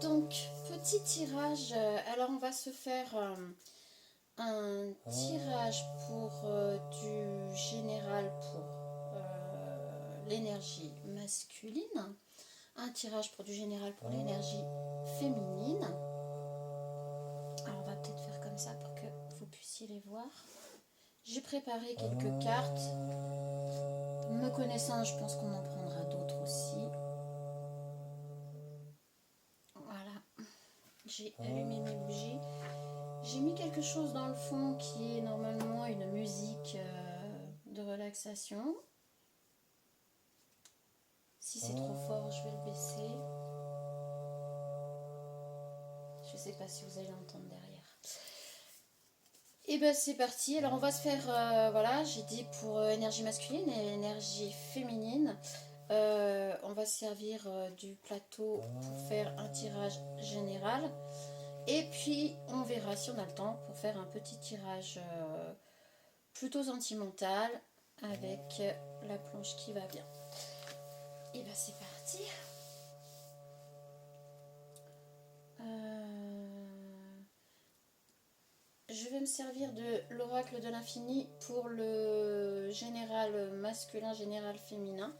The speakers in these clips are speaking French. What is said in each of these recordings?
Donc, petit tirage. Alors, on va se faire un tirage pour du général pour l'énergie masculine. Un tirage pour du général pour l'énergie féminine. Alors, on va peut-être faire comme ça pour que vous puissiez les voir. J'ai préparé quelques cartes. Me connaissant, je pense qu'on en prendra d'autres aussi. Voilà. J'ai allumé mes bougies. J'ai mis quelque chose dans le fond qui est normalement une musique de relaxation. Si c'est trop fort, je vais le baisser. Je sais pas si vous allez l'entendre derrière. Et ben c'est parti. Alors on va se faire, voilà, j'ai dit pour énergie masculine et énergie féminine. On va se servir du plateau pour faire un tirage général. Et puis on verra si on a le temps pour faire un petit tirage plutôt sentimental avec la planche qui va bien. Et ben c'est parti. Je vais me servir de l'oracle de l'infini pour le général masculin, général féminin,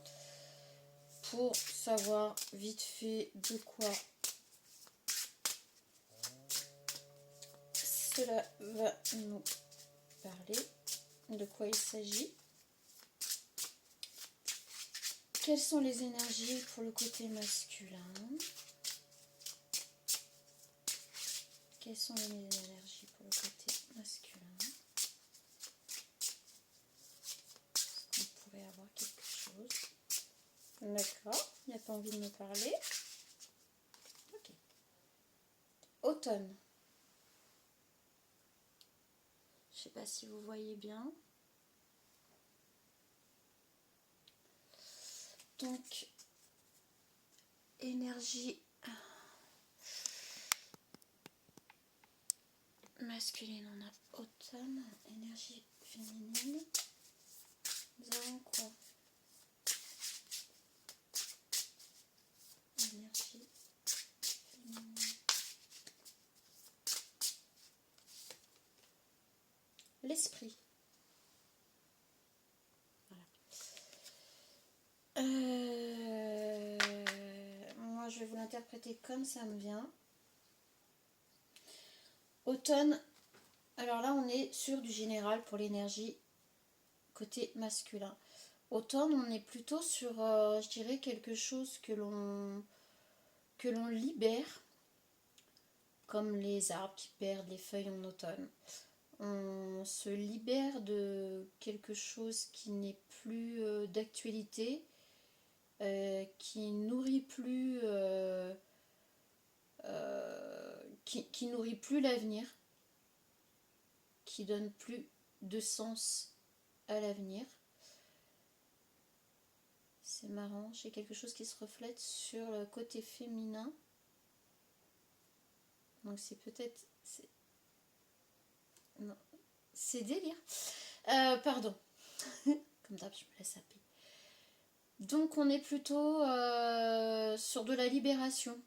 pour savoir vite fait de quoi cela va nous parler, de quoi il s'agit. Quelles sont les énergies pour le côté masculin? Quelles sont les énergies pour le côté masculin? Est-ce qu'on pourrait avoir quelque chose? D'accord, il n'y a pas envie de me parler. Ok. Automne. Je ne sais pas si vous voyez bien. Donc, énergie masculine, on a automne. Énergie féminine, nous avons quoi? Énergie féminine. L'esprit. Voilà. Moi, je vais vous l'interpréter comme ça me vient. Automne. Alors là, on est sur du général pour l'énergie côté masculin. Automne, on est plutôt sur, je dirais, quelque chose que l'on libère, comme les arbres qui perdent les feuilles en automne. On se libère de quelque chose qui n'est plus d'actualité, qui nourrit plus, qui nourrit plus l'avenir, qui donne plus de sens à l'avenir. C'est marrant, j'ai quelque chose qui se reflète sur le côté féminin. Donc c'est peut-être... Non, c'est délire. Pardon. Comme d'hab, je me laisse happer. Donc on est plutôt sur de la libération.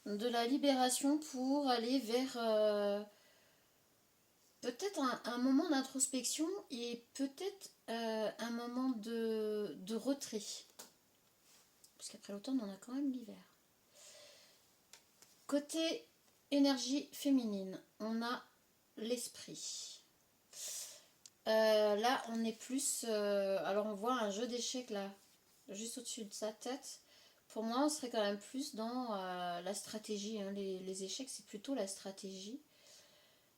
De la libération pour aller vers peut-être un moment d'introspection et peut-être un moment de retrait. Parce qu'après l'automne, on a quand même l'hiver. Côté énergie féminine, on a l'esprit. Là, on est plus... alors, on voit un jeu d'échecs là, juste au-dessus de sa tête. Pour moi, on serait quand même plus dans la stratégie. Hein. Les échecs, c'est plutôt la stratégie.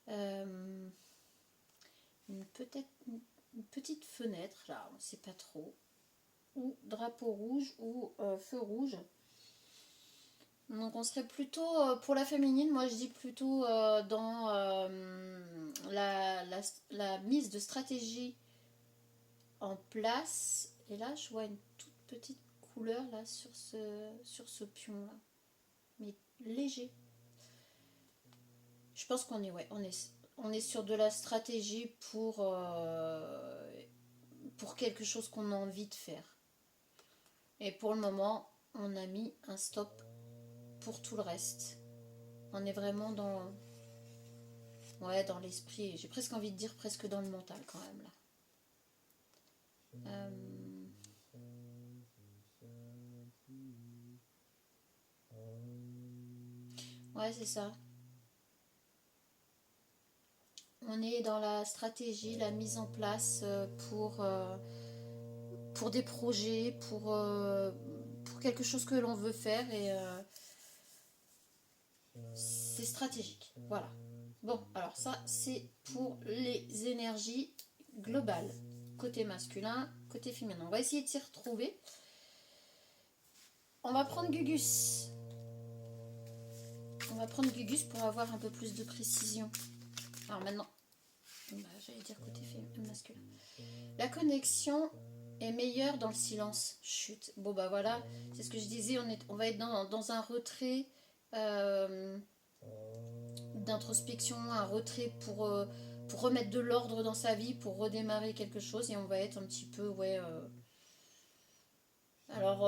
Une petite fenêtre, là, on ne sait pas trop. Ou drapeau rouge ou feu rouge. Donc on serait plutôt, pour la féminine, moi je dis plutôt dans la mise de stratégie en place. Et là je vois une toute petite couleur là sur ce pion là. Mais léger. Je pense qu'on est, ouais, on est sur de la stratégie pour quelque chose qu'on a envie de faire. Et pour le moment, on a mis un stop pour tout le reste. On est vraiment dans... Ouais, dans l'esprit. J'ai presque envie de dire presque dans le mental quand même là. Ouais, c'est ça. On est dans la stratégie, la mise en place pour des projets, pour quelque chose que l'on veut faire et c'est stratégique. Voilà. Bon, alors ça, c'est pour les énergies globales. Côté masculin, côté féminin. On va essayer de s'y retrouver. On va prendre Gugus. On va prendre Gugus pour avoir un peu plus de précision. Alors maintenant, j'allais dire côté masculin. La connexion est meilleure dans le silence. Chut. Bon bah voilà, c'est ce que je disais, on va être dans un retrait d'introspection, un retrait pour remettre de l'ordre dans sa vie, pour redémarrer quelque chose et on va être un petit peu, ouais... alors,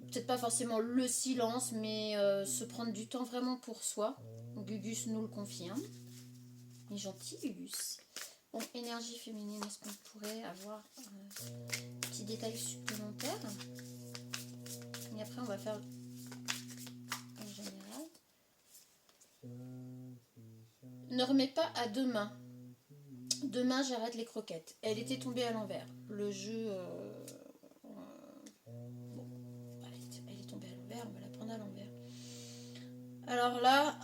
peut-être pas forcément le silence, mais se prendre du temps vraiment pour soi. Gugus nous le confirme. Il est gentil, Gugus. Bon, énergie féminine, est-ce qu'on pourrait avoir un petit détail supplémentaire? Et après, on va faire en général. Ne remets pas à demain. Demain, j'arrête les croquettes. Elle était tombée à l'envers. Le jeu... elle est tombée à l'envers, on va la prendre à l'envers. Alors là,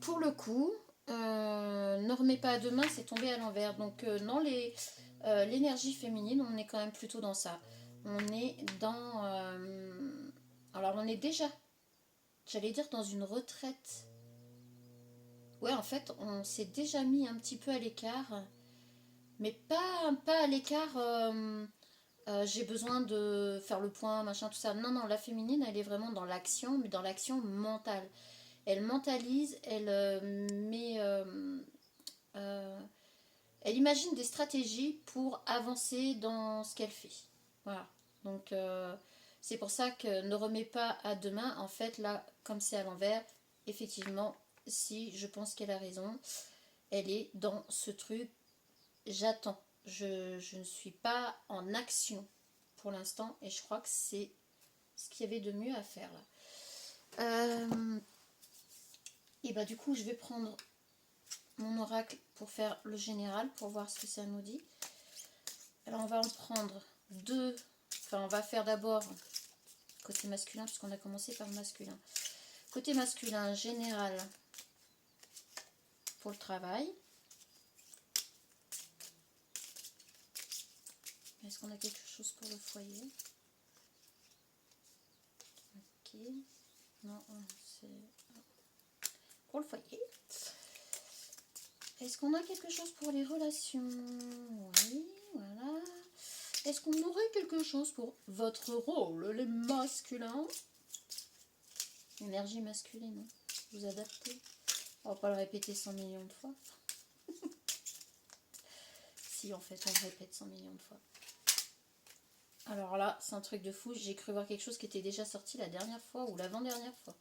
pour le coup... ne remets pas à demain, c'est tombé à l'envers. Donc non, l'énergie féminine, on est quand même plutôt dans ça. On est dans... alors on est déjà, j'allais dire, dans une retraite. Ouais, en fait, on s'est déjà mis un petit peu à l'écart. Mais pas à l'écart... j'ai besoin de faire le point, machin, tout ça. Non, non, la féminine, elle est vraiment dans l'action, mais dans l'action mentale. Elle mentalise, elle met... elle imagine des stratégies pour avancer dans ce qu'elle fait. Voilà. Donc, c'est pour ça que ne remets pas à demain. En fait, là, comme c'est à l'envers, effectivement, si je pense qu'elle a raison, elle est dans ce truc. J'attends. Je ne suis pas en action pour l'instant et je crois que c'est ce qu'il y avait de mieux à faire là. Et bah, du coup, je vais prendre mon oracle pour faire le général, pour voir ce que ça nous dit. Alors on va en prendre deux, enfin on va faire d'abord côté masculin, puisqu'on a commencé par le masculin. Côté masculin, général pour le travail. Est-ce qu'on a quelque chose pour le foyer? Ok, non, c'est pour le foyer. Est-ce qu'on a quelque chose pour les relations? Oui, voilà. Est-ce qu'on aurait quelque chose pour votre rôle, les masculins? Énergie masculine, vous adaptez. On va pas le répéter 100 millions de fois. Si, en fait, on le répète 100 millions de fois. Alors là, c'est un truc de fou. J'ai cru voir quelque chose qui était déjà sorti la dernière fois ou l'avant-dernière fois.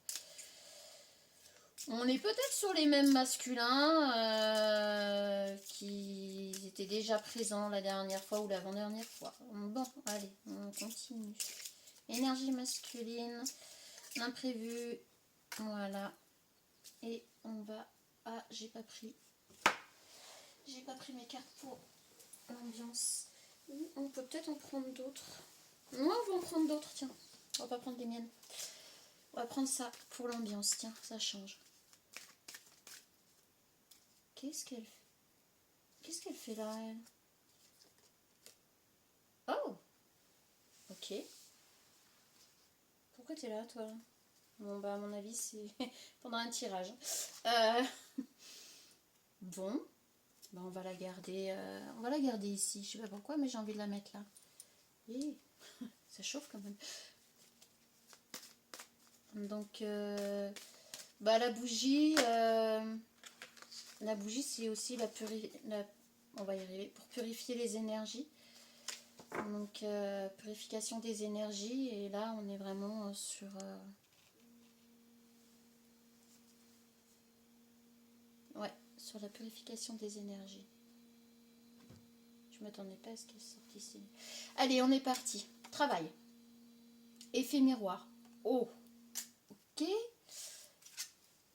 On est peut-être sur les mêmes masculins qui étaient déjà présents la dernière fois ou l'avant-dernière fois. Bon, allez, on continue. Énergie masculine, l'imprévu, voilà. Et on va... Ah, j'ai pas pris mes cartes pour l'ambiance. On peut peut-être en prendre d'autres. Moi, on va en prendre d'autres, tiens. On va pas prendre les miennes. On va prendre ça pour l'ambiance, tiens, ça change. Qu'est-ce qu'elle fait là, elle? Oh! Ok. Pourquoi t'es là, toi? Bon, bah, à mon avis, c'est pendant un tirage. Bon. Bah, on va la garder ici. Je sais pas pourquoi, mais j'ai envie de la mettre là. Et ça chauffe quand même. Donc, bah, la bougie, c'est aussi on va y arriver, pour purifier les énergies. Donc, purification des énergies. Et là, on est vraiment sur... ouais, sur la purification des énergies. Je m'attendais pas à ce qu'elle sorte ici. Allez, on est parti. Travail. Effet miroir. Oh, ok.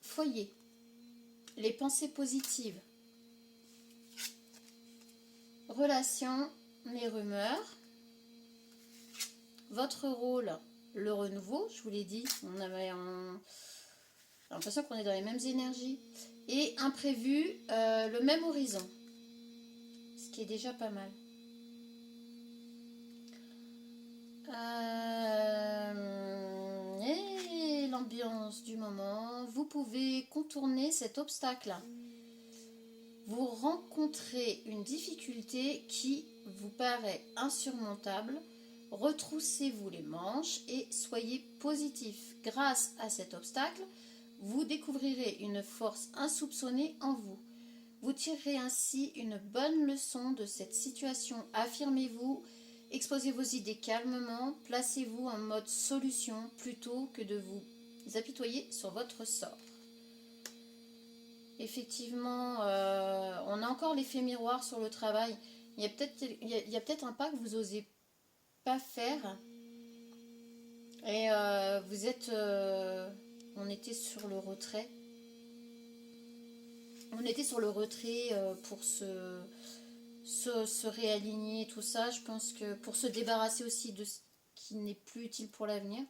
Foyer. Les pensées positives. Relations, les rumeurs. Votre rôle, le renouveau, je vous l'ai dit. On avait l'impression qu'on est dans les mêmes énergies. Et imprévu, le même horizon. Ce qui est déjà pas mal. Et l'ambiance du moment. Vous pouvez contourner cet obstacle. Vous rencontrez une difficulté qui vous paraît insurmontable. Retroussez-vous les manches et soyez positif. Grâce à cet obstacle, vous découvrirez une force insoupçonnée en vous. Vous tirerez ainsi une bonne leçon de cette situation. Affirmez-vous, exposez vos idées calmement, placez-vous en mode solution plutôt que de vous apitoyer sur votre sort. Effectivement, on a encore l'effet miroir sur le travail. Il y a peut-être un pas que vous osez pas faire. Et vous êtes... on était sur le retrait. On était sur le retrait pour se réaligner, tout ça. Je pense que pour se débarrasser aussi de ce qui n'est plus utile pour l'avenir,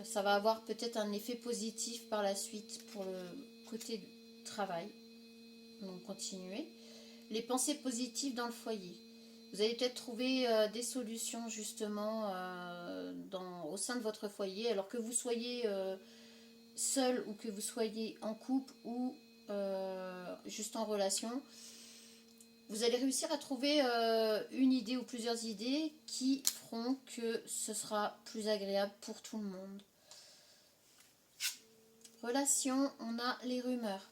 ça va avoir peut-être un effet positif par la suite pour le côté travail. Donc continuez. Les pensées positives dans le foyer. Vous allez peut-être trouver des solutions justement au sein de votre foyer, alors que vous soyez seul ou que vous soyez en couple ou juste en relation. Vous allez réussir à trouver une idée ou plusieurs idées qui feront que ce sera plus agréable pour tout le monde. Relation, on a les rumeurs.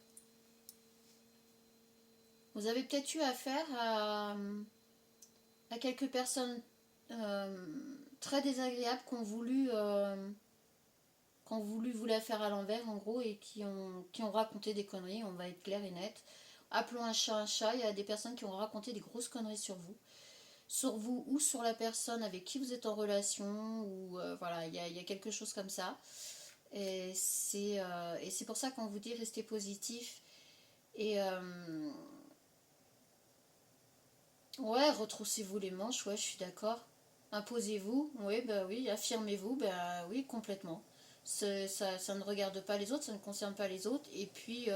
Vous avez peut-être eu affaire à quelques personnes très désagréables qui ont voulu vous la faire à l'envers en gros et qui ont raconté des conneries, on va être clair et net. Appelons un chat, il y a des personnes qui ont raconté des grosses conneries sur vous ou sur la personne avec qui vous êtes en relation, ou voilà, il y a quelque chose comme ça. Et c'est pour ça qu'on vous dit restez positif. Et ouais, retroussez-vous les manches, ouais, je suis d'accord. Imposez-vous, oui, bah oui, affirmez-vous, bah oui, complètement. Ça ne regarde pas les autres, ça ne concerne pas les autres. Et puis,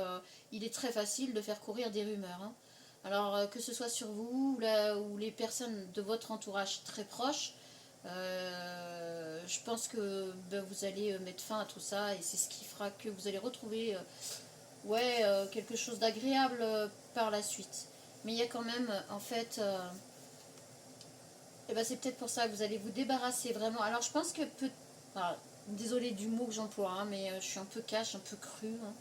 il est très facile de faire courir des rumeurs, hein. Alors, que ce soit sur vous ou les personnes de votre entourage très proches, je pense que bah, vous allez mettre fin à tout ça. Et c'est ce qui fera que vous allez retrouver ouais, quelque chose d'agréable par la suite. Mais il y a quand même, en fait... et ben c'est peut-être pour ça que vous allez vous débarrasser vraiment. Alors je pense que alors, désolée du mot que j'emploie, hein, mais je suis un peu cash, un peu crue, hein.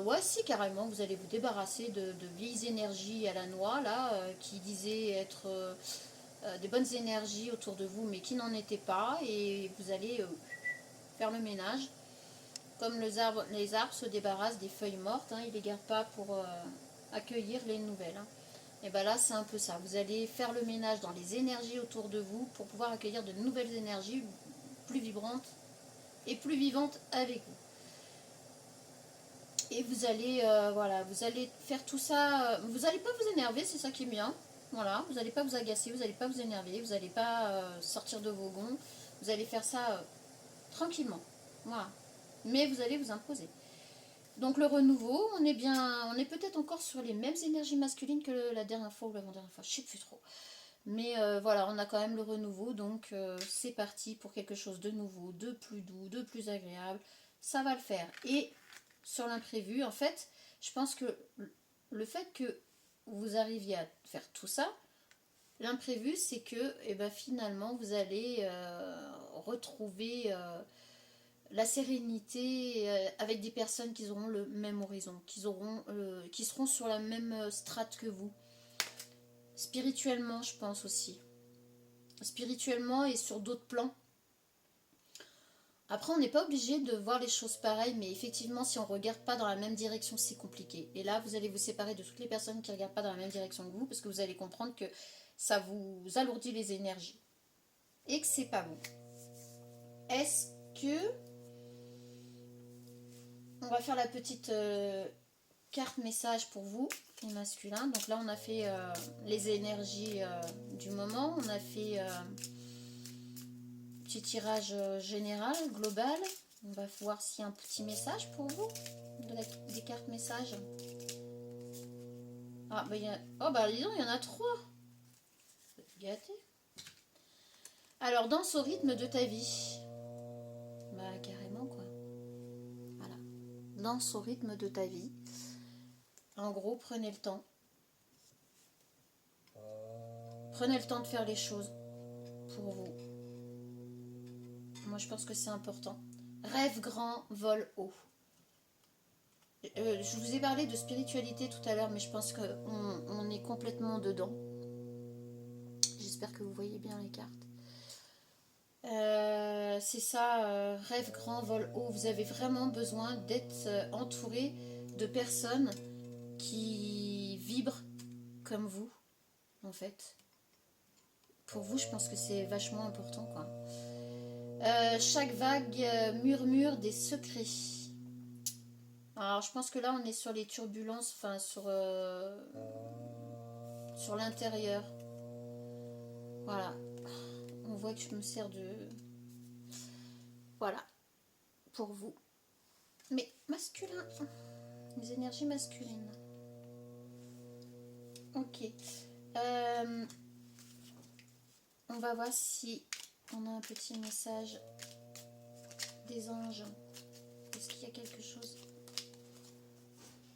Ouais, si, carrément, vous allez vous débarrasser de vieilles énergies à la noix, là, qui disaient être des bonnes énergies autour de vous, mais qui n'en étaient pas, et vous allez faire le ménage. Comme les arbres se débarrassent des feuilles mortes, hein, ils ne les gardent pas pour accueillir les nouvelles, hein. Et bien là, c'est un peu ça. Vous allez faire le ménage dans les énergies autour de vous pour pouvoir accueillir de nouvelles énergies plus vibrantes et plus vivantes avec vous. Et vous allez, voilà, vous allez faire tout ça. Vous n'allez pas vous énerver, c'est ça qui est bien. Voilà, vous n'allez pas vous agacer, vous n'allez pas vous énerver, vous n'allez pas sortir de vos gonds. Vous allez faire ça tranquillement. Voilà. Mais vous allez vous imposer. Donc le renouveau, on est peut-être encore sur les mêmes énergies masculines que la dernière fois ou l'avant-dernière fois, je sais plus trop. Mais voilà, on a quand même le renouveau, donc c'est parti pour quelque chose de nouveau, de plus doux, de plus agréable. Ça va le faire. Et sur l'imprévu, en fait, je pense que le fait que vous arriviez à faire tout ça, l'imprévu, c'est que finalement, vous allez retrouver la sérénité avec des personnes qui auront le même horizon, qui seront sur la même strate que vous. Spirituellement, je pense aussi. Spirituellement et sur d'autres plans. Après, on n'est pas obligé de voir les choses pareilles, mais effectivement, si on ne regarde pas dans la même direction, c'est compliqué. Et là, vous allez vous séparer de toutes les personnes qui ne regardent pas dans la même direction que vous, parce que vous allez comprendre que ça vous alourdit les énergies. Et que c'est pas bon. Est-ce que... On va faire la petite carte message pour vous, les masculins. Donc là, on a fait les énergies du moment. On a fait... petit tirage général, global. On va voir s'il y a un petit message pour vous des cartes messages. Ah, bah, oh, bah, disons, il y en a 3. Vous êtes gâtés. Alors, danse au rythme de ta vie. Bah, carrément, quoi. Voilà. Danse au rythme de ta vie. En gros, prenez le temps. Prenez le temps de faire les choses pour vous. Moi, je pense que c'est important. Rêve grand, vol haut. Je vous ai parlé de spiritualité tout à l'heure, mais je pense qu'on est complètement dedans. J'espère que vous voyez bien les cartes. C'est ça, rêve grand, vol haut. Vous avez vraiment besoin d'être entouré de personnes qui vibrent comme vous, en fait. Pour vous, je pense que c'est vachement important, quoi. Chaque vague murmure des secrets. Alors, je pense que là, on est sur les turbulences, enfin, sur l'intérieur. Voilà. On voit que je me sers de... Voilà. Pour vous. Mais masculin. Les énergies masculines. Ok. On va voir si on a un petit message des anges. Est-ce qu'il y a quelque chose?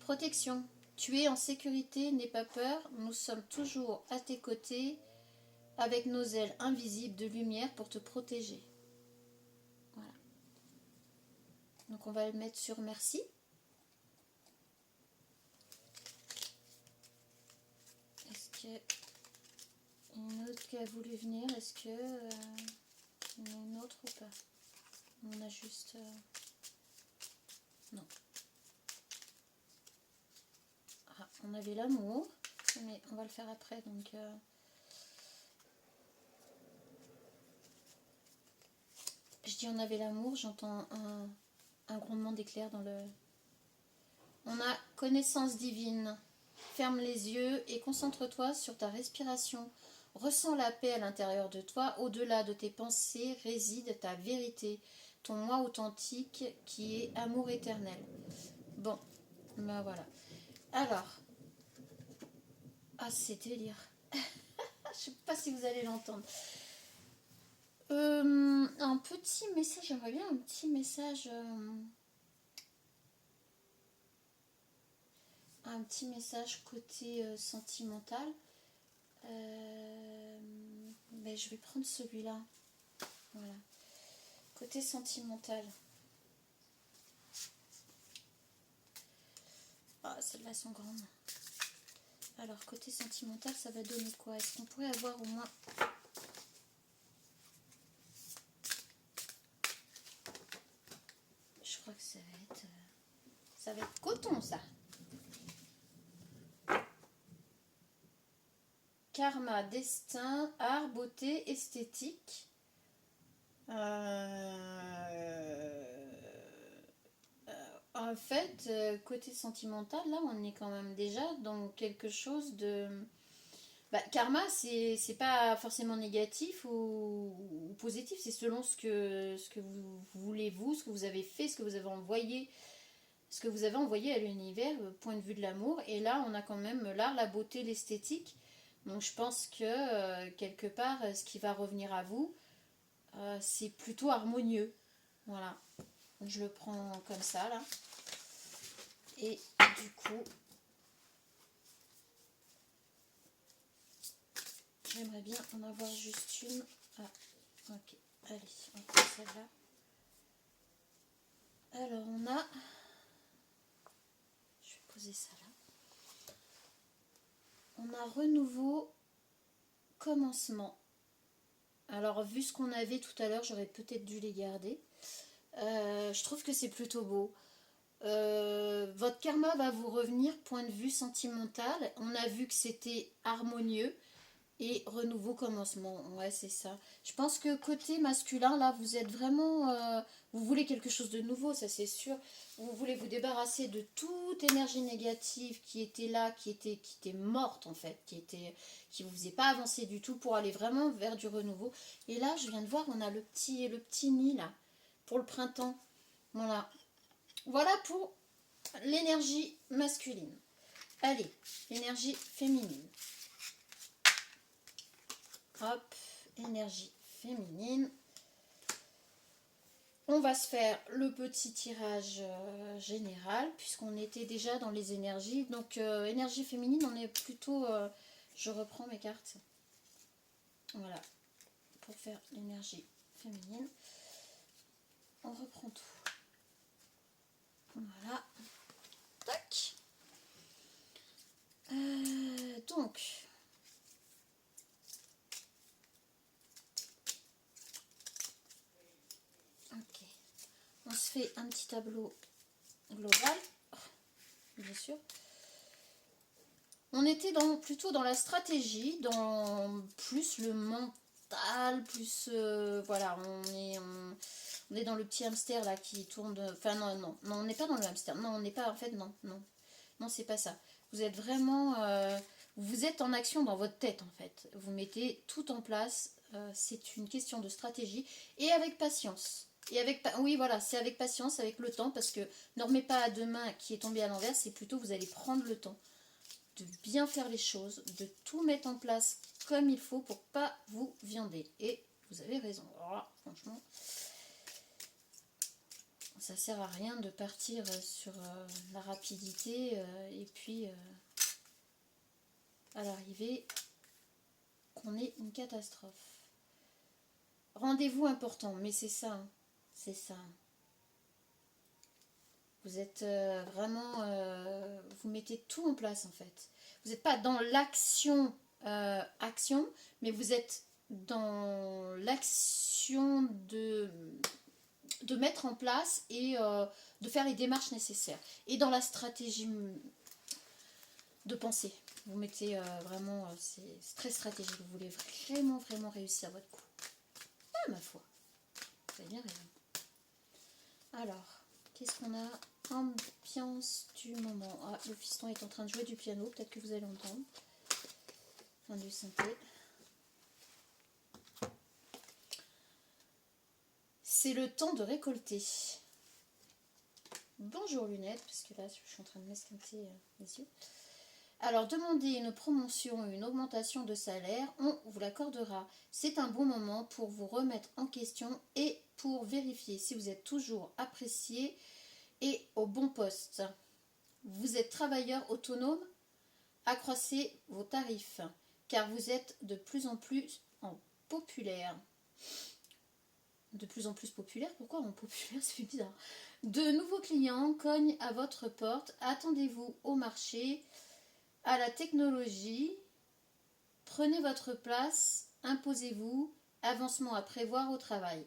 Protection. Tu es en sécurité, n'aie pas peur. Nous sommes toujours à tes côtés avec nos ailes invisibles de lumière pour te protéger. Voilà. Donc on va le mettre sur merci. Est-ce que une autre qui a voulu venir? Est-ce que il y en a une autre ou pas? On a juste... Non. Ah, on avait l'amour, mais on va le faire après, donc... Je dis on avait l'amour, j'entends un grondement d'éclair dans le... On a connaissance divine. Ferme les yeux et concentre-toi sur ta respiration. Ressens la paix à l'intérieur de toi. Au-delà de tes pensées réside ta vérité, ton moi authentique qui est amour éternel. Bon, ben voilà. Alors, ah c'est délire. Je sais pas si vous allez l'entendre. Un petit message, j'aimerais bien un petit message... un petit message côté sentimental. Mais je vais prendre celui-là. Voilà. Côté sentimental. Ah, celles-là sont grandes. Alors, côté sentimental, ça va donner quoi? Est-ce qu'on pourrait avoir au moins... Je crois que ça va être coton, ça. Karma, destin, art, beauté, esthétique. En fait, côté sentimental, là, on est quand même déjà dans quelque chose de... Bah, karma, c'est pas forcément négatif ou positif, c'est selon ce que vous voulez, vous, ce que vous avez fait, ce que vous avez envoyé, à l'univers, point de vue de l'amour. Et là, on a quand même l'art, la beauté, l'esthétique. Donc je pense que quelque part, ce qui va revenir à vous, c'est plutôt harmonieux. Voilà. Je le prends comme ça, là. Et du coup, j'aimerais bien en avoir juste une. Ah, ok. Allez, on prend celle-là. Alors, on a... Je vais poser ça là. On a renouveau commencement. Alors, vu ce qu'on avait tout à l'heure, j'aurais peut-être dû les garder. Je trouve que c'est plutôt beau. Votre karma va vous revenir, point de vue sentimental. On a vu que c'était harmonieux. Et renouveau commencement, ouais c'est ça. Je pense que côté masculin, là, vous êtes vraiment... vous voulez quelque chose de nouveau, ça c'est sûr. Vous voulez vous débarrasser de toute énergie négative qui était là, qui était morte en fait, qui vous faisait pas avancer du tout pour aller vraiment vers du renouveau. Et là, je viens de voir, on a le petit nid là, pour le printemps. Voilà. Voilà pour l'énergie masculine. Allez, l'énergie féminine. Hop, énergie féminine. On va se faire le petit tirage général, puisqu'on était déjà dans les énergies. Donc, énergie féminine, on est plutôt... je reprends mes cartes. Voilà, pour faire l'énergie féminine. On reprend tout. Voilà. Tac. Donc... Ok. On se fait un petit tableau global, bien sûr. On était plutôt dans la stratégie, dans plus le mental, plus... voilà, on est dans le petit hamster là qui tourne... Enfin non, on n'est pas dans le hamster. Non, on n'est pas... En fait, non, c'est pas ça. Vous êtes vraiment... vous êtes en action dans votre tête en fait. Vous mettez tout en place. C'est une question de stratégie et avec patience. Oui, voilà, c'est avec patience, avec le temps, parce que ne remettez pas à demain qui est tombé à l'envers, c'est plutôt vous allez prendre le temps de bien faire les choses, de tout mettre en place comme il faut pour pas vous viander. Et vous avez raison. Alors, franchement, ça sert à rien de partir sur la rapidité et puis à l'arrivée qu'on ait une catastrophe. Rendez-vous important, mais c'est ça, hein, c'est ça. Vous êtes vraiment... vous mettez tout en place en fait. Vous n'êtes pas dans l'action, mais vous êtes dans l'action de mettre en place et de faire les démarches nécessaires. Et dans la stratégie de pensée. Vous mettez vraiment... c'est très stratégique. Vous voulez vraiment réussir votre coup. Ah ma foi. Vous avez bien raison. Alors, qu'est-ce qu'on a? Ambiance du moment. Ah, le fiston est en train de jouer du piano, peut-être que vous allez entendre. Enfin, du synthé. C'est le temps de récolter. Bonjour lunettes, parce que là, je suis en train de m'esquinter les yeux. Alors, demandez une promotion ou une augmentation de salaire, on vous l'accordera. C'est un bon moment pour vous remettre en question et pour vérifier si vous êtes toujours apprécié et au bon poste. Vous êtes travailleur autonome, accroissez vos tarifs, car vous êtes de plus en plus populaire. De plus en plus populaire, pourquoi en populaire? C'est bizarre. De nouveaux clients cognent à votre porte, attendez-vous au marché, à la technologie, prenez votre place, imposez-vous, avancement à prévoir au travail.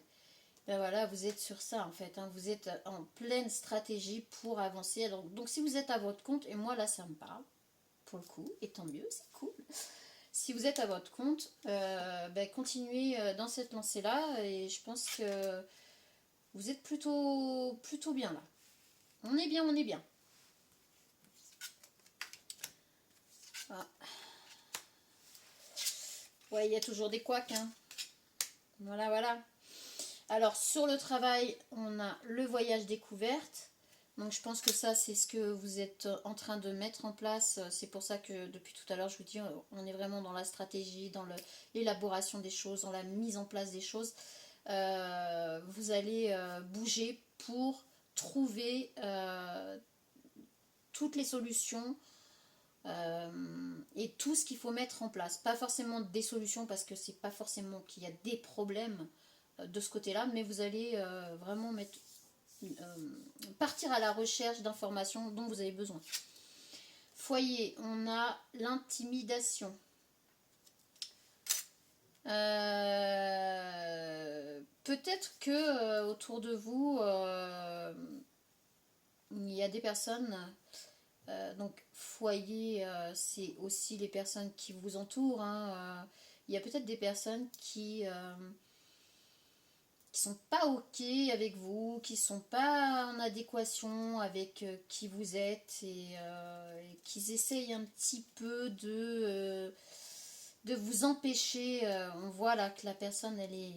Ben voilà, vous êtes sur ça en fait, hein. Vous êtes en pleine stratégie pour avancer. Alors, donc si vous êtes à votre compte, et moi là ça me parle, pour le coup, et tant mieux, c'est cool. Si vous êtes à votre compte, ben, continuez dans cette lancée-là, et je pense que vous êtes plutôt bien là. On est bien, on est bien. Ah. Ouais, il y a toujours des couacs, hein. Voilà, voilà. Alors, sur le travail, on a le voyage découverte. Donc, je pense que ça, c'est ce que vous êtes en train de mettre en place. C'est pour ça que, depuis tout à l'heure, je vous dis, on est vraiment dans la stratégie, dans l'élaboration des choses, dans la mise en place des choses. Vous allez bouger pour trouver toutes les solutions et tout ce qu'il faut mettre en place. Pas forcément des solutions, parce que c'est pas forcément qu'il y a des problèmes de ce côté-là, mais vous allez vraiment partir à la recherche d'informations dont vous avez besoin. Foyer, on a l'intimidation. Peut-être que autour de vous, il y a des personnes, donc foyer, c'est aussi les personnes qui vous entourent, hein, il y a peut-être des personnes qui sont pas ok avec vous, qui sont pas en adéquation avec qui vous êtes et qui essayent un petit peu de vous empêcher. On voit là que la personne, elle est...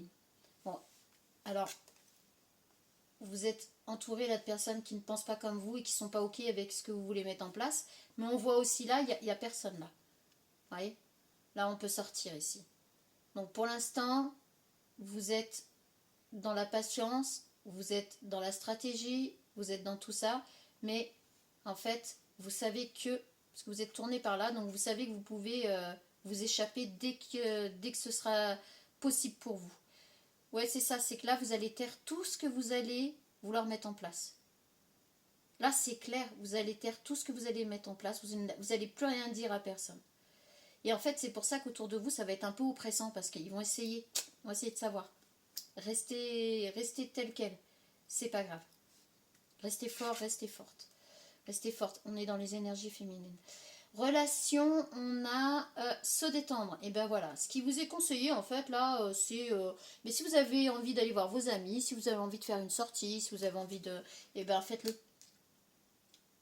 Bon, alors, vous êtes entouré là de personnes qui ne pensent pas comme vous et qui sont pas ok avec ce que vous voulez mettre en place, mais on voit aussi là, il y a personne là. Vous voyez? Là, on peut sortir ici. Donc pour l'instant, vous êtes dans la patience, vous êtes dans la stratégie, vous êtes dans tout ça, mais en fait, vous savez que, parce que vous êtes tourné par là, donc vous savez que vous pouvez vous échapper dès que ce sera possible pour vous. Ouais, c'est ça, c'est que là, vous allez taire tout ce que vous allez vouloir mettre en place. Là, c'est clair, vous allez taire tout ce que vous allez mettre en place, vous n'allez plus rien dire à personne. Et en fait, c'est pour ça qu'autour de vous, ça va être un peu oppressant, parce qu'ils vont essayer de savoir. Restez tel quel. C'est pas grave. Restez fort, restez forte. Restez forte. On est dans les énergies féminines. Relation, on a se détendre. Et ben voilà. Ce qui vous est conseillé, en fait, là, c'est... mais si vous avez envie d'aller voir vos amis, si vous avez envie de faire une sortie, si vous avez envie de... Et ben faites-le.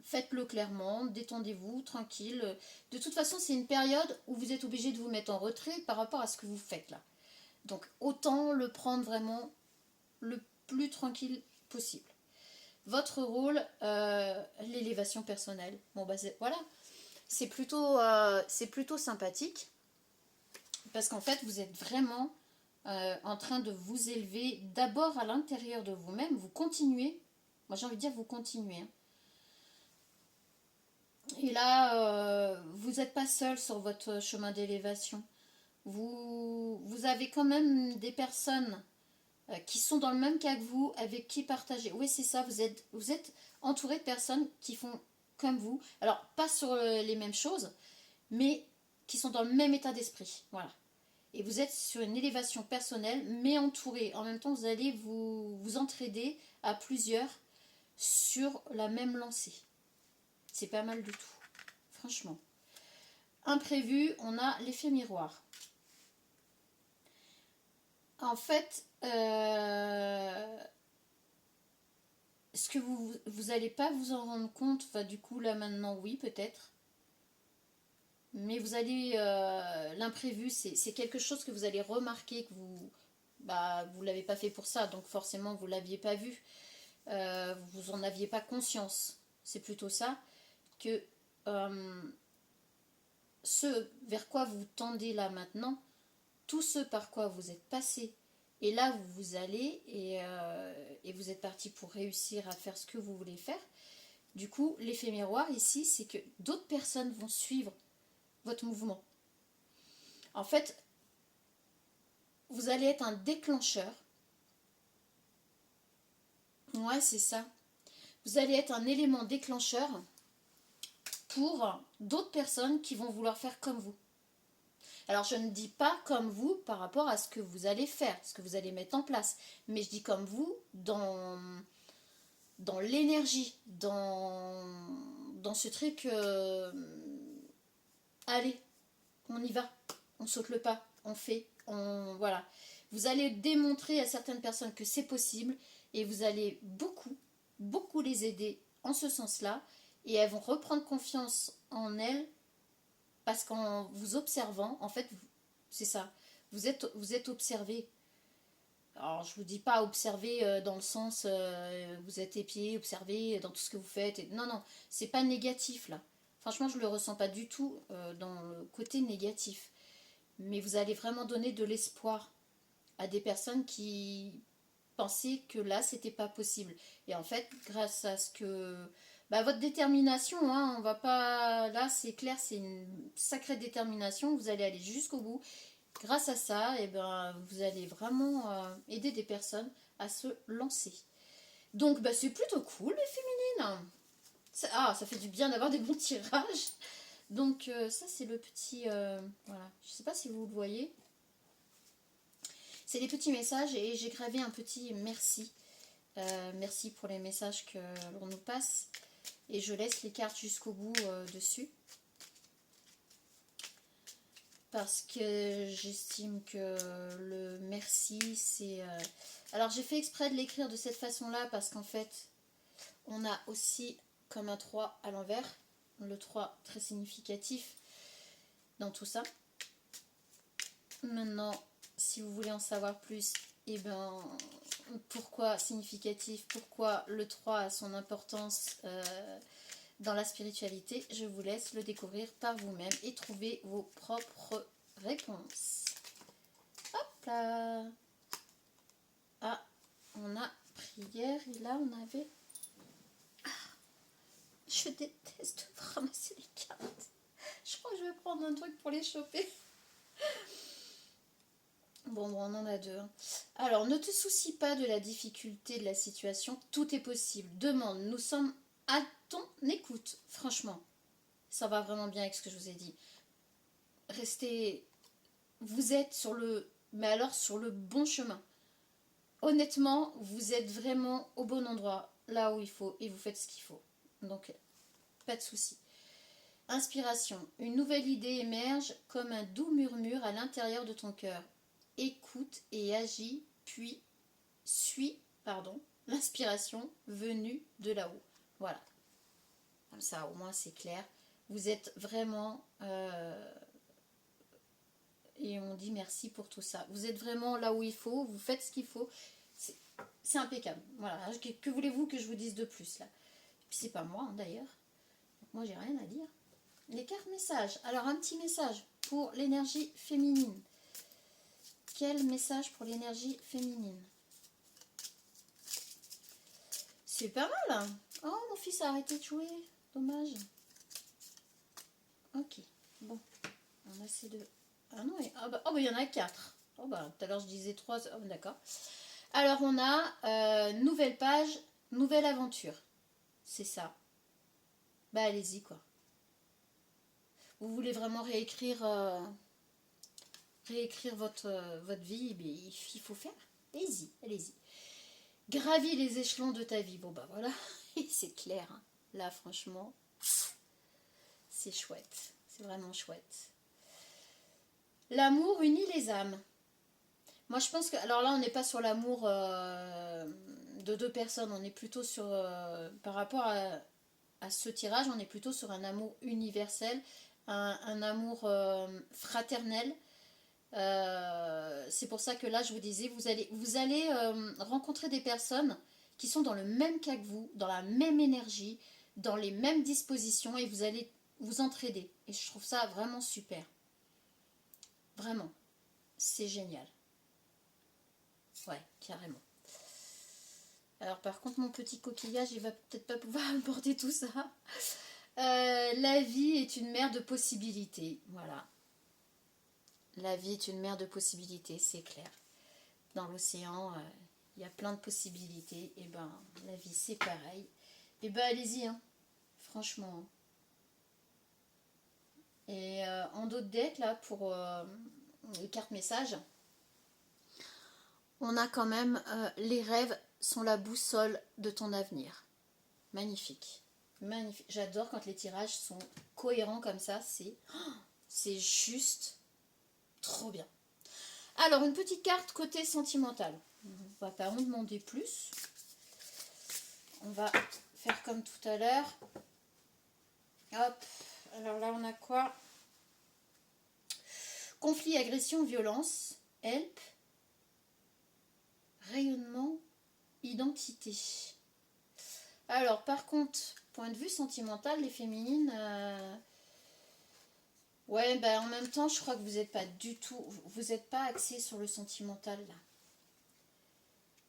Faites-le clairement, détendez-vous, tranquille. De toute façon, c'est une période où vous êtes obligé de vous mettre en retrait par rapport à ce que vous faites là. Donc autant le prendre vraiment le plus tranquille possible. Votre rôle, l'élévation personnelle. Bon bah voilà, c'est plutôt sympathique parce qu'en fait vous êtes vraiment en train de vous élever d'abord à l'intérieur de vous-même. Vous continuez, moi j'ai envie de dire vous continuez. Hein. Et là, vous n'êtes pas seul sur votre chemin d'élévation. Vous avez quand même des personnes qui sont dans le même cas que vous, avec qui partager. Oui, c'est ça, vous êtes entouré de personnes qui font comme vous. Alors, pas sur les mêmes choses, mais qui sont dans le même état d'esprit. Voilà. Et vous êtes sur une élévation personnelle, mais entouré. En même temps, vous allez vous entraider à plusieurs sur la même lancée. C'est pas mal du tout. Franchement. Imprévu, on a l'effet miroir. En fait, est-ce que vous n'allez pas vous en rendre compte? Enfin, du coup, là maintenant, oui, peut-être. Mais vous allez... l'imprévu, c'est quelque chose que vous allez remarquer, que vous... Bah, vous l'avez pas fait pour ça, donc forcément, vous l'aviez pas vu. Vous en aviez pas conscience. C'est plutôt ça que ce vers quoi vous tendez là maintenant, tout ce par quoi vous êtes passé, et là vous allez et vous êtes parti pour réussir à faire ce que vous voulez faire. Du coup, l'effet miroir ici, c'est que d'autres personnes vont suivre votre mouvement. En fait, vous allez être un déclencheur. Ouais, c'est ça. Vous allez être un élément déclencheur pour d'autres personnes qui vont vouloir faire comme vous. Alors, je ne dis pas comme vous par rapport à ce que vous allez faire, ce que vous allez mettre en place, mais je dis comme vous dans l'énergie, dans ce truc, allez, on y va, on saute le pas, on fait, voilà. Vous allez démontrer à certaines personnes que c'est possible et vous allez beaucoup les aider en ce sens-là et elles vont reprendre confiance en elles parce qu'en vous observant, en fait, c'est ça, vous êtes observé. Alors, je vous dis pas observer dans le sens vous êtes épié, observer dans tout ce que vous faites. Non, non, c'est pas négatif là. Franchement, je le ressens pas du tout dans le côté négatif. Mais vous allez vraiment donner de l'espoir à des personnes qui pensaient que là, c'était pas possible. Et en fait, grâce à ce que. Bah, votre détermination, hein, on va pas. Là, c'est clair, c'est une sacrée détermination. Vous allez aller jusqu'au bout. Grâce à ça, eh ben, vous allez vraiment aider des personnes à se lancer. Donc, bah, c'est plutôt cool, les féminines. Ça fait du bien d'avoir des bons tirages. Donc, ça, c'est le petit... voilà. Je sais pas si vous le voyez. C'est des petits messages et j'ai gravé un petit merci. Merci pour les messages que l'on nous passe. Et je laisse les cartes jusqu'au bout dessus. Parce que j'estime que le merci, c'est... Alors j'ai fait exprès de l'écrire de cette façon-là parce qu'en fait, on a aussi comme un 3 à l'envers. Le 3 très significatif dans tout ça. Maintenant, si vous voulez en savoir plus, et ben, pourquoi significatif, pourquoi le 3 a son importance dans la spiritualité, je vous laisse le découvrir par vous-même et trouver vos propres réponses. Hop là. Ah, on a prière et là on avait... Ah, je déteste ramasser les cartes. Je crois que je vais prendre un truc pour les choper. Bon, on en a deux. Alors, ne te soucie pas de la difficulté de la situation. Tout est possible. Demande. Nous sommes à ton écoute. Franchement, ça va vraiment bien avec ce que je vous ai dit. Restez... Vous êtes sur le... Mais alors, sur le bon chemin. Honnêtement, vous êtes vraiment au bon endroit. Là où il faut. Et vous faites ce qu'il faut. Donc, pas de souci. Inspiration. Une nouvelle idée émerge comme un doux murmure à l'intérieur de ton cœur. Écoute et agis, puis suis l'inspiration venue de là-haut. Voilà. Comme ça, au moins, c'est clair. Vous êtes vraiment... et on dit merci pour tout ça. Vous êtes vraiment là où il faut, vous faites ce qu'il faut. C'est impeccable. Voilà. Que voulez-vous que je vous dise de plus, là? Et puis, c'est pas moi, hein, d'ailleurs. Moi, j'ai rien à dire. Les cartes messages. Alors, un petit message pour l'énergie féminine. Quel message pour l'énergie féminine? C'est pas mal, hein? Oh, mon fils a arrêté de jouer. Dommage. Ok. Bon. On a ces deux. Ah non, il y en a 4. Oh bah, tout à l'heure je disais 3. Oh, d'accord. Alors, on a nouvelle page, nouvelle aventure. C'est ça. Bah, allez-y, quoi. Vous voulez vraiment réécrire votre vie, mais il faut faire. Allez-y, allez-y. Gravis les échelons de ta vie. Bon, bah voilà, c'est clair. Hein. Là, franchement, c'est chouette. C'est vraiment chouette. L'amour unit les âmes. Moi, je pense que... Alors là, on n'est pas sur l'amour de deux personnes. On est plutôt sur... par rapport à ce tirage, on est plutôt sur un amour universel, un amour fraternel. C'est pour ça que là je vous disais, vous allez rencontrer des personnes qui sont dans le même cas que vous, dans la même énergie, dans les mêmes dispositions et vous allez vous entraider. Et je trouve ça vraiment super. Vraiment. C'est génial. Ouais, carrément. Alors par contre mon petit coquillage il va peut-être pas pouvoir porter tout ça. La vie est une mer de possibilités. Voilà. La vie est une mer de possibilités, c'est clair. Dans l'océan, il y a plein de possibilités. Et ben, la vie, c'est pareil. Et ben, allez-y, hein. Franchement. Et en d'autres decks, là, pour les cartes messages, on a quand même les rêves sont la boussole de ton avenir. Magnifique. Magnifique. J'adore quand les tirages sont cohérents comme ça. C'est juste... trop bien. Alors, une petite carte côté sentimental. On va pas en demander plus. On va faire comme tout à l'heure. Hop. Alors là, on a quoi? Conflit, agression, violence. Help. Rayonnement, identité. Alors, par contre, point de vue sentimental, les féminines... Ouais, bah en même temps, je crois que vous n'êtes pas du tout... Vous n'êtes pas axé sur le sentimental, là.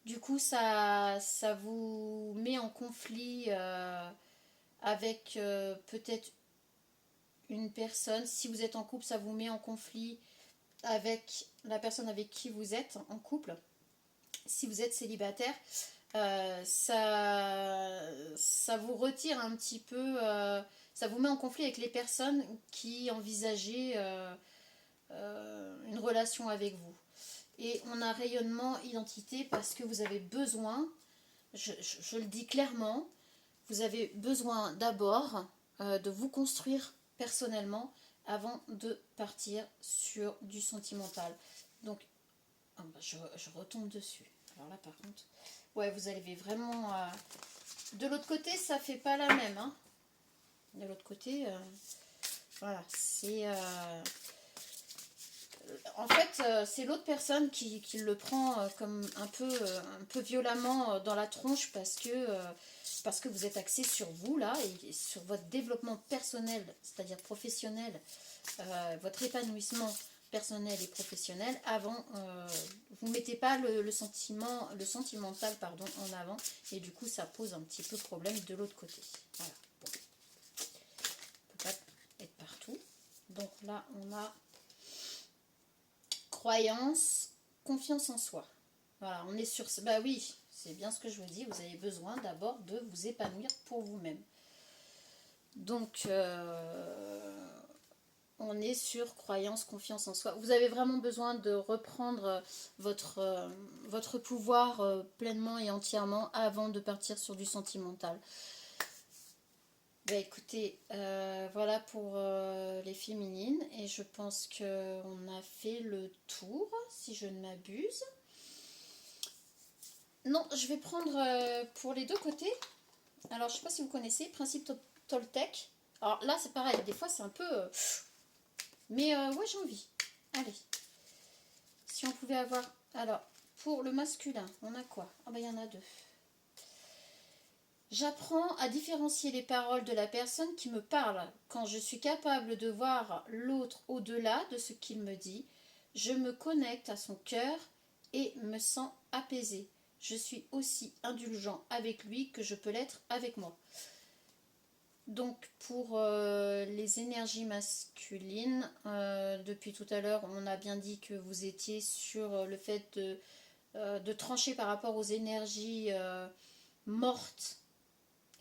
Du coup, ça vous met en conflit avec peut-être une personne. Si vous êtes en couple, ça vous met en conflit avec la personne avec qui vous êtes en couple. Si vous êtes célibataire, ça vous retire un petit peu... ça vous met en conflit avec les personnes qui envisageaient une relation avec vous. Et on a rayonnement, identité, parce que vous avez besoin, je le dis clairement, vous avez besoin d'abord de vous construire personnellement avant de partir sur du sentimental. Donc, oh bah, je retombe dessus. Alors là, par contre, ouais, vous avez vraiment... de l'autre côté, ça fait pas la même. Hein. De l'autre côté, voilà, c'est... en fait, c'est l'autre personne qui le prend comme un peu violemment dans la tronche parce que vous êtes axé sur vous là et sur votre développement personnel, c'est-à-dire professionnel, votre épanouissement personnel et professionnel avant, vous ne mettez pas le sentimental pardon, en avant et du coup ça pose un petit peu problème de l'autre côté. Voilà. Bon. On ne peut pas être partout. Donc là on a croyance, confiance en soi. Voilà, on est sur... Bah oui, c'est bien ce que je vous dis, vous avez besoin d'abord de vous épanouir pour vous-même. Donc, on est sur croyance, confiance en soi. Vous avez vraiment besoin de reprendre votre pouvoir pleinement et entièrement avant de partir sur du sentimental. Bah écoutez, voilà pour les féminines et je pense qu'on a fait le tour, si je ne m'abuse. Non, je vais prendre pour les deux côtés. Alors, je ne sais pas si vous connaissez, principe Toltec. Alors là, c'est pareil, des fois c'est un peu... mais ouais, j'ai envie. Allez. Si on pouvait avoir... Alors, pour le masculin, on a quoi? Ah bah il y en a deux. J'apprends à différencier les paroles de la personne qui me parle. Quand je suis capable de voir l'autre au-delà de ce qu'il me dit, je me connecte à son cœur et me sens apaisée. Je suis aussi indulgent avec lui que je peux l'être avec moi. Donc pour les énergies masculines, depuis tout à l'heure, on a bien dit que vous étiez sur le fait de trancher par rapport aux énergies mortes.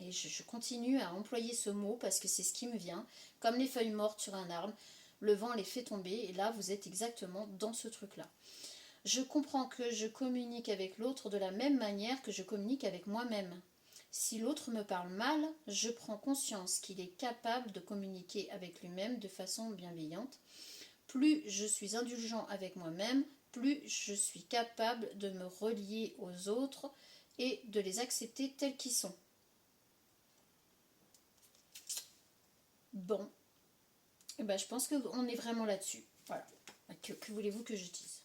Et je continue à employer ce mot parce que c'est ce qui me vient. Comme les feuilles mortes sur un arbre, le vent les fait tomber. Et là, vous êtes exactement dans ce truc-là. Je comprends que je communique avec l'autre de la même manière que je communique avec moi-même. Si l'autre me parle mal, je prends conscience qu'il est capable de communiquer avec lui-même de façon bienveillante. Plus je suis indulgent avec moi-même, plus je suis capable de me relier aux autres et de les accepter tels qu'ils sont. Bon, et ben, je pense qu'on est vraiment là-dessus. Voilà. Que voulez-vous que je dise?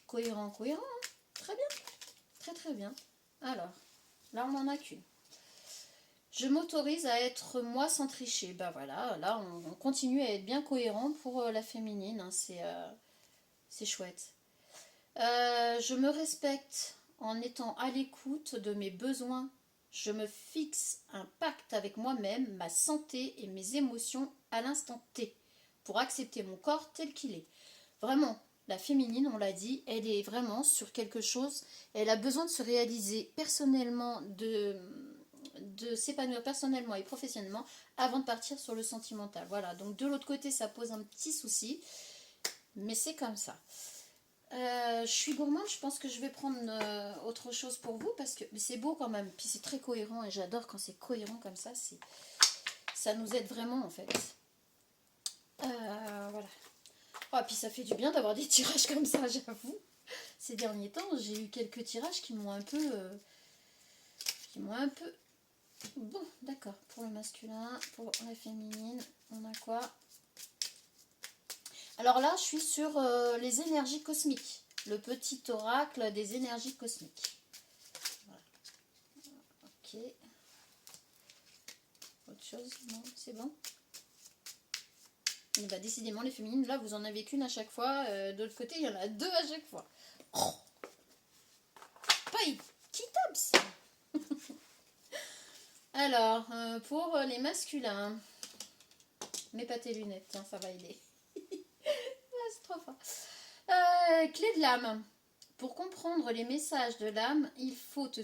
Cohérent, cohérent, hein. Très bien. Très très bien. Alors, là on n'en a qu'une. Je m'autorise à être moi sans tricher. Ben voilà, là on continue à être bien cohérent pour la féminine. Hein. C'est chouette. Je me respecte en étant à l'écoute de mes besoins. Je me fixe un pacte avec moi-même, ma santé et mes émotions à l'instant T pour accepter mon corps tel qu'il est. Vraiment, la féminine, on l'a dit, elle est vraiment sur quelque chose. Elle a besoin de se réaliser personnellement, de s'épanouir personnellement et professionnellement avant de partir sur le sentimental. Voilà, donc de l'autre côté, ça pose un petit souci, mais c'est comme ça. Je suis gourmande, je pense que je vais prendre autre chose pour vous parce que c'est beau quand même, puis c'est très cohérent et j'adore quand c'est cohérent comme ça, ça nous aide vraiment en fait. Voilà. Oh, puis ça fait du bien d'avoir des tirages comme ça, j'avoue. Ces derniers temps, j'ai eu quelques tirages qui m'ont un peu... Bon, d'accord, pour le masculin, pour la féminine, on a quoi? Alors là, je suis sur les énergies cosmiques. Le petit oracle des énergies cosmiques. Voilà. Ok. Autre chose? Non, c'est bon? Et bah, décidément, les féminines, là, vous en avez qu'une à chaque fois. De l'autre côté, il y en a deux à chaque fois. Oh, pas équitable, Alors, pour les masculins, mets pas tes lunettes, hein, ça va aider. C'est trop fort. Clé de l'âme. Pour comprendre les messages de l'âme, il faut te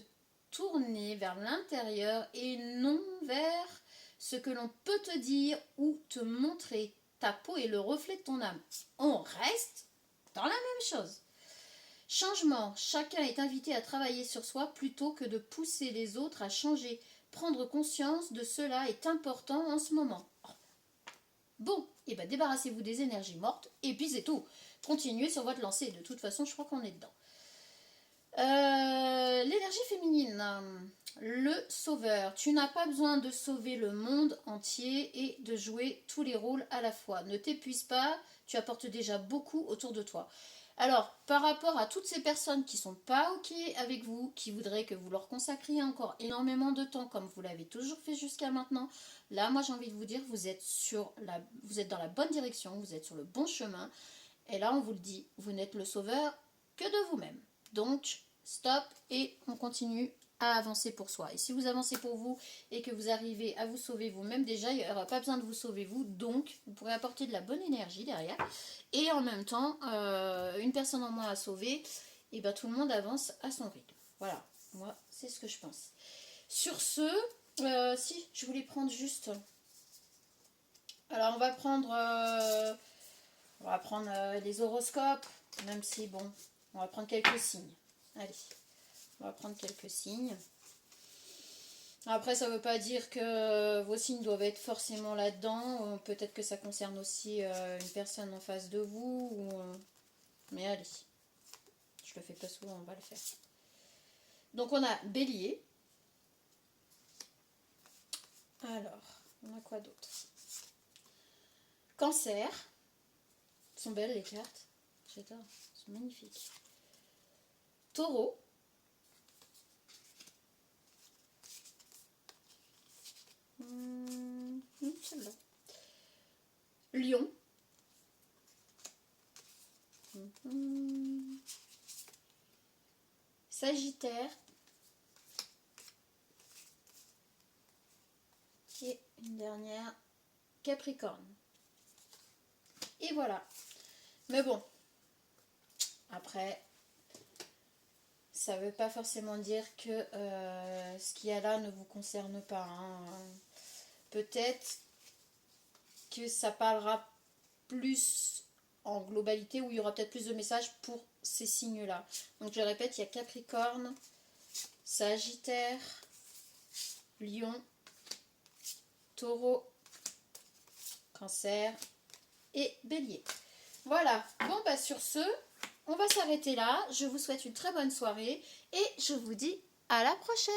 tourner vers l'intérieur et non vers ce que l'on peut te dire ou te montrer. Ta peau est le reflet de ton âme. On reste dans la même chose. Changement. Chacun est invité à travailler sur soi plutôt que de pousser les autres à changer. Prendre conscience de cela est important en ce moment. Bon, et ben débarrassez-vous des énergies mortes et puis c'est tout. Continuez sur votre lancée. De toute façon, je crois qu'on est dedans. L'énergie féminine. Le sauveur. Tu n'as pas besoin de sauver le monde entier et de jouer tous les rôles à la fois. Ne t'épuise pas, tu apportes déjà beaucoup autour de toi. Alors, par rapport à toutes ces personnes qui sont pas OK avec vous, qui voudraient que vous leur consacriez encore énormément de temps, comme vous l'avez toujours fait jusqu'à maintenant, là, moi, j'ai envie de vous dire, vous êtes dans la bonne direction, vous êtes sur le bon chemin. Et là, on vous le dit, vous n'êtes le sauveur que de vous-même. Donc, stop et on continue à avancer pour soi. Et si vous avancez pour vous et que vous arrivez à vous sauver vous-même, déjà, il n'y aura pas besoin de vous sauver vous. Donc, vous pourrez apporter de la bonne énergie derrière. Et en même temps, une personne en moins à sauver, et ben tout le monde avance à son rythme. Voilà, moi, c'est ce que je pense. Sur ce, si, je voulais prendre juste... Alors, on va prendre les horoscopes, même si, bon, on va prendre quelques signes. Allez, on va prendre quelques signes. Après, ça ne veut pas dire que vos signes doivent être forcément là-dedans. Peut-être que ça concerne aussi une personne en face de vous. Mais allez, je le fais pas souvent, on va le faire. Donc, on a Bélier. Alors, on a quoi d'autre? Cancer. Elles sont belles les cartes. J'adore, elles sont magnifiques. Taureau. Celle-là. Lion. Sagittaire. Et une dernière, Capricorne. Et voilà. Mais bon, après, ça ne veut pas forcément dire que ce qu'il y a là ne vous concerne pas. Hein. Peut-être que ça parlera plus en globalité, où il y aura peut-être plus de messages pour ces signes-là. Donc je répète, il y a Capricorne, Sagittaire, Lion, Taureau, Cancer et Bélier. Voilà, bon bah sur ce, on va s'arrêter là. Je vous souhaite une très bonne soirée et je vous dis à la prochaine.